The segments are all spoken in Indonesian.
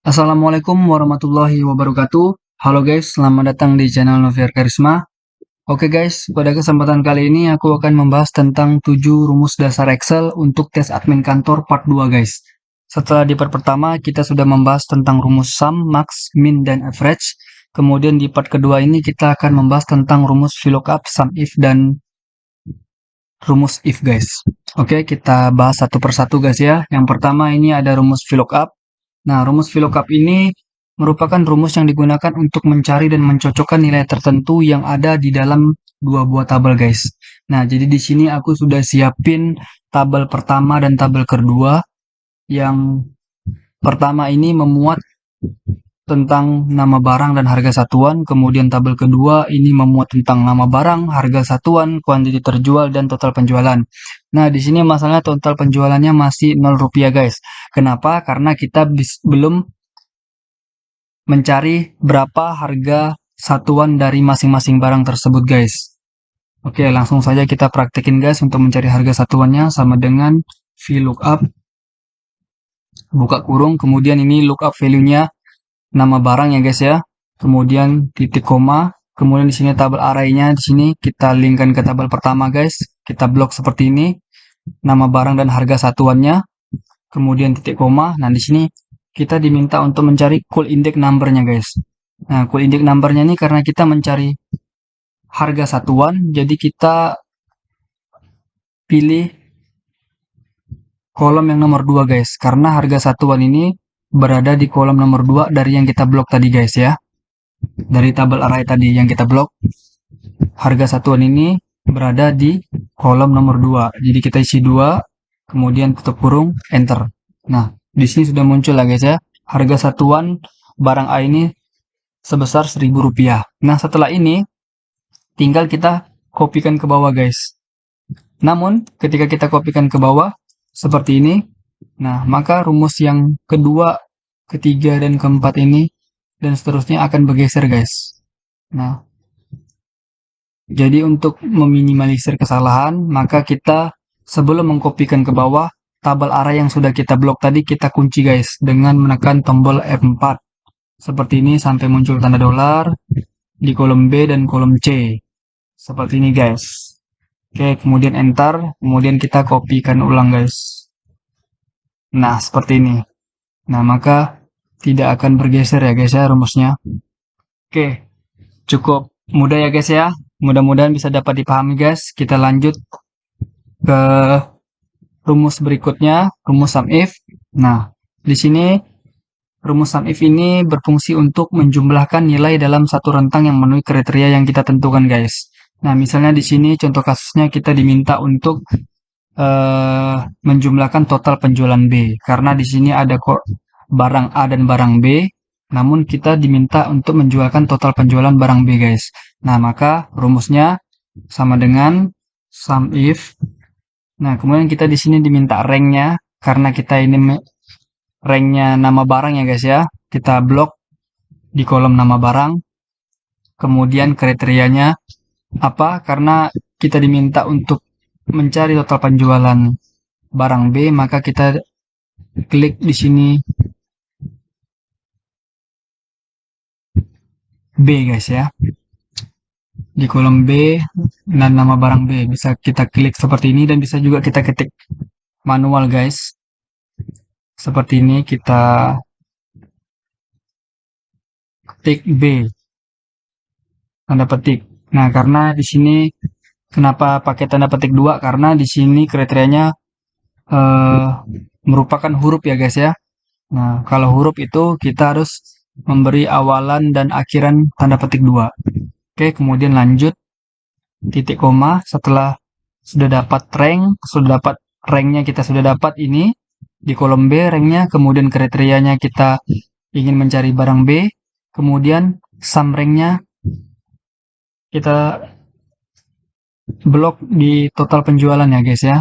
Assalamualaikum warahmatullahi wabarakatuh. Halo guys, selamat datang di channel Noviar Karisma. Oke guys, pada kesempatan kali ini aku akan membahas tentang 7 rumus dasar Excel untuk tes admin kantor part 2 guys. Setelah di part pertama kita sudah membahas tentang rumus sum, max, min, dan average. Kemudian di part kedua ini kita akan membahas tentang rumus VLOOKUP, sum if, dan rumus if guys. Oke, kita bahas satu persatu guys ya. Yang pertama ini ada rumus VLOOKUP. Nah, rumus VLOOKUP ini merupakan rumus yang digunakan untuk mencari dan mencocokkan nilai tertentu yang ada di dalam dua buah tabel, guys. Nah, jadi di sini aku sudah siapin tabel pertama dan tabel kedua. Yang pertama ini memuat tentang nama barang dan harga satuan, kemudian tabel kedua ini memuat tentang nama barang, harga satuan, kuantiti terjual, dan total penjualan. Nah, di sini masalahnya total penjualannya masih 0 rupiah guys. Kenapa? Karena kita belum mencari berapa harga satuan dari masing-masing barang tersebut guys. Oke, langsung saja kita praktekin guys untuk mencari harga satuannya sama dengan VLOOKUP, buka kurung, kemudian ini lookup value-nya nama barang ya guys ya. Kemudian titik koma, kemudian di sini tabel array-nya di sini kita linkkan ke tabel pertama guys. Kita blok seperti ini, nama barang dan harga satuannya. Kemudian titik koma. Nah, di sini kita diminta untuk mencari cool index number-nya guys. Nah, cool index number-nya ini karena kita mencari harga satuan, jadi kita pilih kolom yang nomor 2 guys. Karena harga satuan ini berada di kolom nomor 2 dari yang kita blok tadi guys ya. Dari tabel array tadi yang kita blok, harga satuan ini berada di kolom nomor 2. Jadi kita isi 2, kemudian tutup kurung, enter. Nah, di sini sudah muncul lah guys ya. Harga satuan barang A ini sebesar Rp1.000. Nah, setelah ini tinggal kita kopikan ke bawah guys. Namun, ketika kita kopikan ke bawah seperti ini, nah, maka rumus yang kedua, ketiga, dan keempat ini dan seterusnya akan bergeser guys. Nah, jadi untuk meminimalisir kesalahan, maka kita sebelum mengkopikan ke bawah, tabel array yang sudah kita blok tadi kita kunci guys dengan menekan tombol F4. Seperti ini sampai muncul tanda dolar di kolom B dan kolom C. Seperti ini guys. Oke, kemudian enter, kemudian kita kopikan ulang guys. Nah, seperti ini. Nah, maka tidak akan bergeser ya guys ya rumusnya. Oke, cukup mudah ya guys ya. Mudah-mudahan bisa dapat dipahami guys. Kita lanjut ke rumus berikutnya, rumus sum if. Nah, di sini rumus sum if ini berfungsi untuk menjumlahkan nilai dalam satu rentang yang memenuhi kriteria yang kita tentukan guys. Nah, misalnya di sini contoh kasusnya kita diminta untuk menjumlahkan total penjualan B. Karena di sini ada barang A dan barang B, namun kita diminta untuk menjualkan total penjualan barang B guys. Nah, maka rumusnya sama dengan sum if. Nah, kemudian kita di sini diminta rank-nya karena kita ini rank-nya nama barang ya guys ya. Kita blok di kolom nama barang. Kemudian kriterianya apa? Karena kita diminta untuk mencari total penjualan barang B, maka kita klik di sini B guys ya. Di kolom B dan nama barang B bisa kita klik seperti ini dan bisa juga kita ketik manual guys. Seperti ini kita ketik B. Tanda petik. Nah, karena di sini kenapa pakai tanda petik 2? Karena di sini kriterianya merupakan huruf ya guys ya. Nah, kalau huruf itu kita harus memberi awalan dan akhiran tanda petik 2. Oke, kemudian lanjut titik koma. Setelah sudah dapat ranknya kita sudah dapat ini di kolom B ranknya, kemudian kriterianya kita ingin mencari barang B, kemudian sum ranknya kita blok di total penjualan ya guys ya.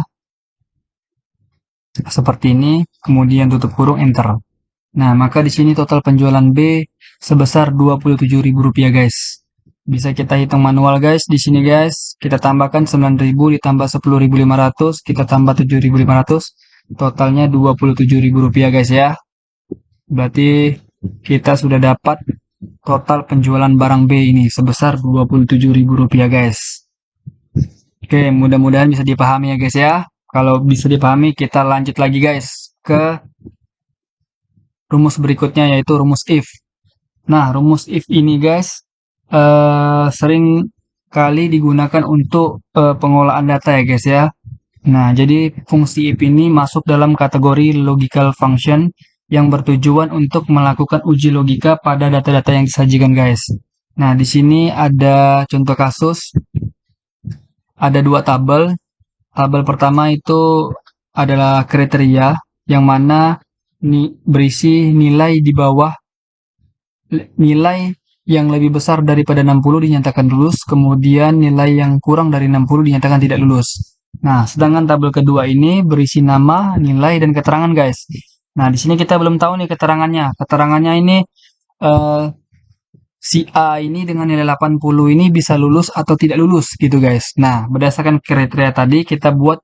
Seperti ini, kemudian tutup kurung enter. Nah, maka di sini total penjualan B sebesar Rp27.000 guys. Bisa kita hitung manual guys. Di sini guys, kita tambahkan 9.000 ditambah 10.500, kita tambah 7.500, totalnya Rp27.000 guys ya. Berarti kita sudah dapat total penjualan barang B ini sebesar Rp27.000 guys. Oke, mudah-mudahan bisa dipahami ya guys ya. Kalau bisa dipahami, kita lanjut lagi guys ke rumus berikutnya, yaitu rumus if. Nah, rumus if ini guys sering kali digunakan untuk pengolahan data ya guys ya. Nah, jadi fungsi if ini masuk dalam kategori logical function yang bertujuan untuk melakukan uji logika pada data-data yang disajikan guys. Nah, di sini ada contoh kasus, ada dua tabel. Tabel pertama itu adalah kriteria yang mana berisi nilai di bawah nilai yang lebih besar daripada 60 dinyatakan lulus, kemudian nilai yang kurang dari 60 dinyatakan tidak lulus. Nah, sedangkan tabel kedua ini berisi nama, nilai, dan keterangan guys. Nah, di sini kita belum tahu nih keterangannya. Keterangannya ini si A ini dengan nilai 80 ini bisa lulus atau tidak lulus gitu guys. Nah, berdasarkan kriteria tadi kita buat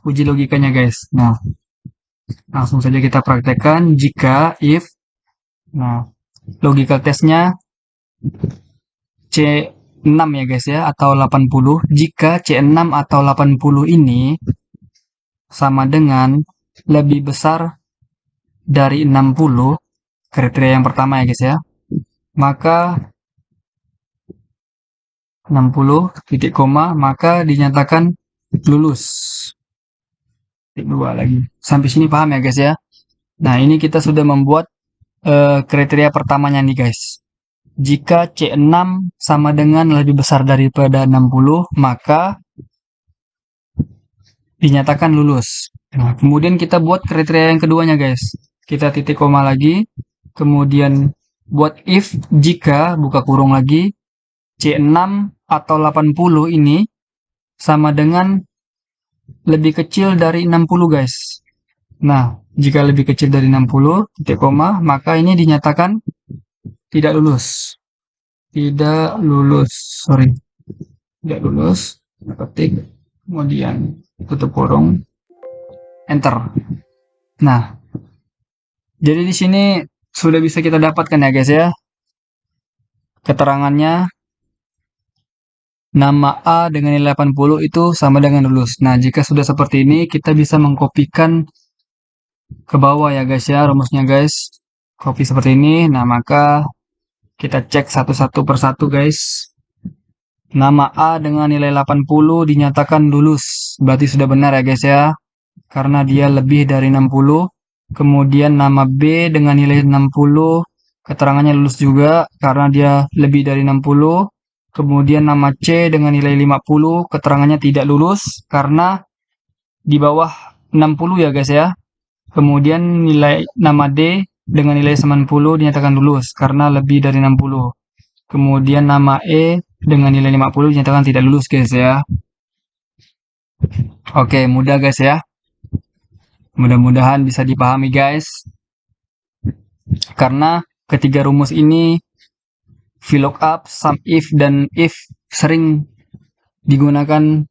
uji logikanya guys. Nah, langsung saja kita praktekkan jika if. Nah, logical testnya C6 ya guys ya, atau 80. Jika C6 atau 80 ini sama dengan lebih besar dari 60, kriteria yang pertama ya guys ya, maka 60 titik koma, maka dinyatakan lulus. Titik 2 lagi. Sampai sini paham ya guys ya. Nah, ini kita sudah membuat kriteria pertamanya nih guys. Jika C6 sama dengan lebih besar daripada 60, maka dinyatakan lulus. Nah, kemudian kita buat kriteria yang keduanya guys. Kita titik koma lagi, kemudian buat if jika, buka kurung lagi, C6 atau 80 ini sama dengan lebih kecil dari 60 guys. Nah, jika lebih kecil dari 60, titik koma, maka ini dinyatakan tidak lulus. Tidak lulus, sorry. Tidak lulus, ketik, kemudian tutup kurung, enter. Nah, jadi di sini sudah bisa kita dapatkan ya guys ya. Keterangannya, nama A dengan nilai 80 itu sama dengan lulus. Nah, jika sudah seperti ini, kita bisa mengkopikan ke bawah ya guys ya, rumusnya guys. Copy seperti ini. Nah, maka kita cek satu-satu persatu guys. Nama A dengan nilai 80 dinyatakan lulus. Berarti sudah benar ya guys ya. Karena dia lebih dari 60. Kemudian nama B dengan nilai 60. Keterangannya lulus juga karena dia lebih dari 60. Kemudian nama C dengan nilai 50. Keterangannya tidak lulus karena di bawah 60 ya guys ya. Kemudian nama D dengan nilai 90 dinyatakan lulus karena lebih dari 60. Kemudian nama E dengan nilai 50 dinyatakan tidak lulus guys ya. Oke, mudah guys ya. Mudah-mudahan bisa dipahami guys. Karena ketiga rumus ini, VLOOKUP, SUMIF, dan IF sering digunakan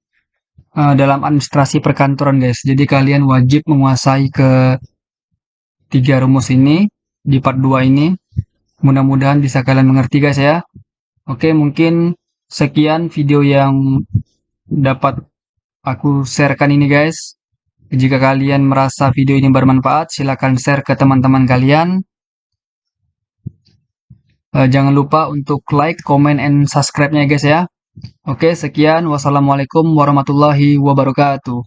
dalam administrasi perkantoran guys. Jadi kalian wajib menguasai ke tiga rumus ini di part 2 ini. Mudah-mudahan bisa kalian mengerti guys ya. Oke, mungkin sekian video yang dapat aku sharekan ini guys. Jika kalian merasa video ini bermanfaat, silakan share ke teman-teman kalian. Jangan lupa untuk like, comment, and subscribe-nya guys ya. Oke, sekian. Wassalamualaikum warahmatullahi wabarakatuh.